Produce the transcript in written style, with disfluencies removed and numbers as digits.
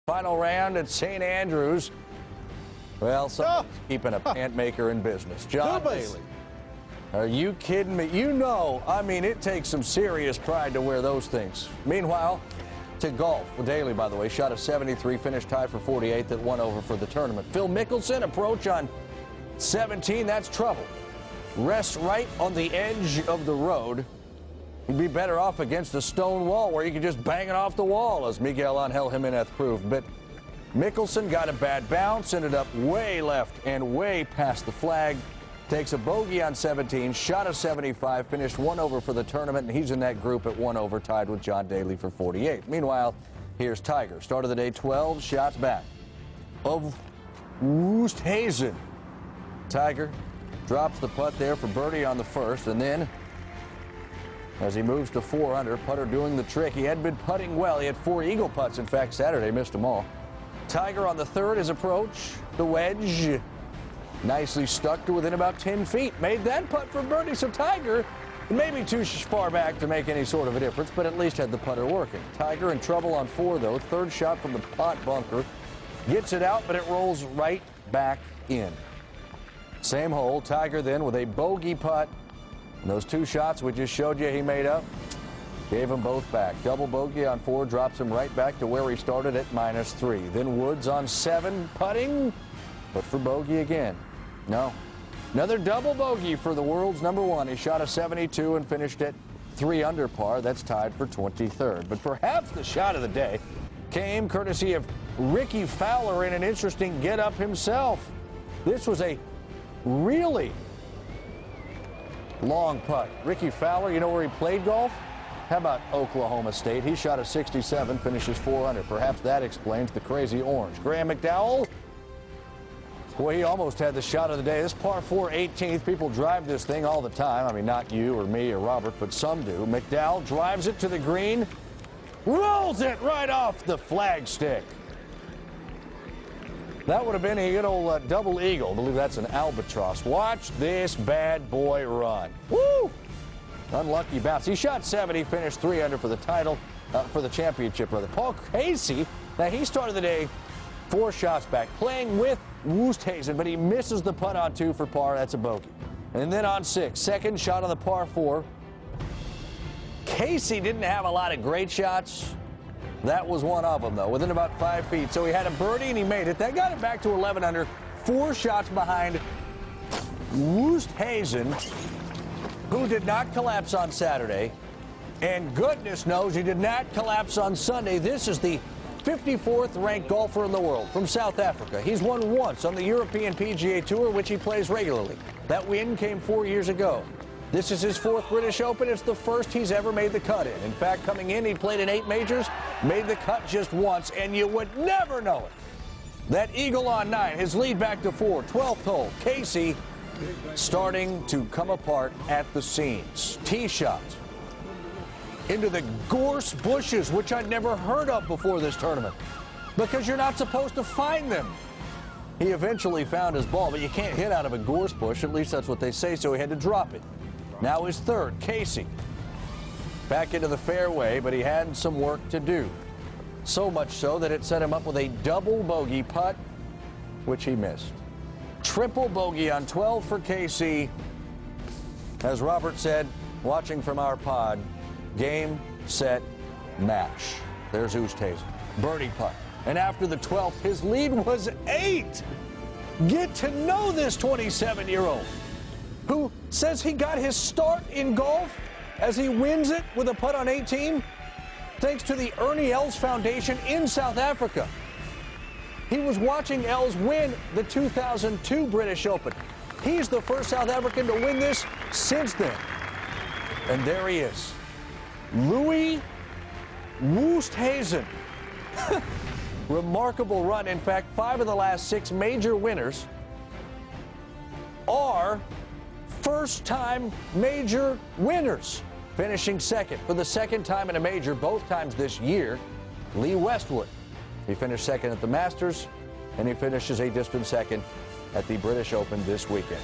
Final round at St. Andrews. Well, someone's keeping a pant maker in business. John Daly. Are you kidding me? You know, I mean, it takes some serious pride to wear those things. Meanwhile, to golf. Well, Daly, by the way, shot a 73, finished tied for 48th at 1 over for the tournament. Phil Mickelson, approach on 17. That's trouble. Rests right on the edge of the road. He'd be better off against a stone wall where you could just bang it off the wall, as Miguel Angel Jimenez proved. But Mickelson got a bad bounce, ended up way left and way past the flag. Takes a bogey on 17, shot a 75, finished 1 over for the tournament, and he's in that group at 1 over, tied with John Daly for 48. Meanwhile, here's Tiger. Start of the day, 12 shots back of Oosthuizen. Tiger drops the putt there for birdie on the first, and then as he moves to 4 under, putter doing the trick. He had been putting well. He had 4 eagle putts, in fact, Saturday, missed them all. Tiger on the third, his approach, the wedge. Nicely stuck to within about 10 feet. Made that putt for birdie, so Tiger maybe too far back to make any sort of a difference, but at least had the putter working. Tiger in trouble on 4, though. Third shot from the pot bunker. Gets it out, but it rolls right back in. Same hole. Tiger then with a bogey putt. And those 2 shots we just showed you he made up, gave them both back. Double bogey on 4 drops him right back to where he started at -3. Then Woods on 7, putting, but for bogey again. No. Another double bogey for the world's #1. He shot a 72 and finished at 3 under par. That's tied for 23rd. But perhaps the shot of the day came courtesy of Rickie Fowler in an interesting get-up himself. This was a really long putt. Rickie Fowler, you know where he played golf? How about Oklahoma State? He shot a 67, finishes 4 under. Perhaps that explains the crazy orange. Graham McDowell, well, he almost had the shot of the day. This par 4 18th. People drive this thing all the time. I mean, not you or me or Robert, but some do. McDowell drives it to the green, rolls it right off the flagstick. That would have been a good old double eagle. I believe that's an albatross. Watch this bad boy run. Woo! Unlucky bounce. He shot 70, finished 3 under for the title, for the championship, rather. Paul Casey, now he started the day 4 shots back, playing with Oosthuizen, but he misses the putt on 2 for par. That's a bogey. And then on 6, second shot on the par 4. Casey didn't have a lot of great shots. That was one of them, though, within about 5 feet. So he had a birdie, and he made it. That got him back to 11 under, 4 shots behind Oosthuizen, who did not collapse on Saturday. And goodness knows he did not collapse on Sunday. This is the 54th ranked golfer in the world from South Africa. He's won once on the European PGA Tour, which he plays regularly. That win came 4 years ago. This is his 4th British Open. It's the first he's ever made the cut in. In fact, coming in, he played in 8 majors, made the cut just once, and you would never know it. That eagle on 9, his lead back to 4, 12th hole. Casey starting to come apart at the seams. Tee shot into the gorse bushes, which I'd never heard of before this tournament, because you're not supposed to find them. He eventually found his ball, but you can't hit out of a gorse bush. At least that's what they say, so he had to drop it. Now his 3rd, Casey. Back into the fairway, but he had some work to do. So much so that it set him up with a double bogey putt, which he missed. Triple bogey on 12 for Casey. As Robert said, watching from our pod, game, set, match. There's Oosthuizen. Birdie putt. And after the 12th, his lead was 8. Get to know this 27-year-old who says he got his start in golf as he wins it with a putt on 18 thanks to the Ernie Els Foundation in South Africa. He was watching Els win the 2002 British Open. He's the first South African to win this since then. And there he is. Louie Oosthuizen. Remarkable run. In fact, 5 of the last 6 major winners are first-time major winners. Finishing second for the 2nd time in a major, both times this year, Lee Westwood. He finished second at the Masters, and he finishes a distant second at the British Open this weekend.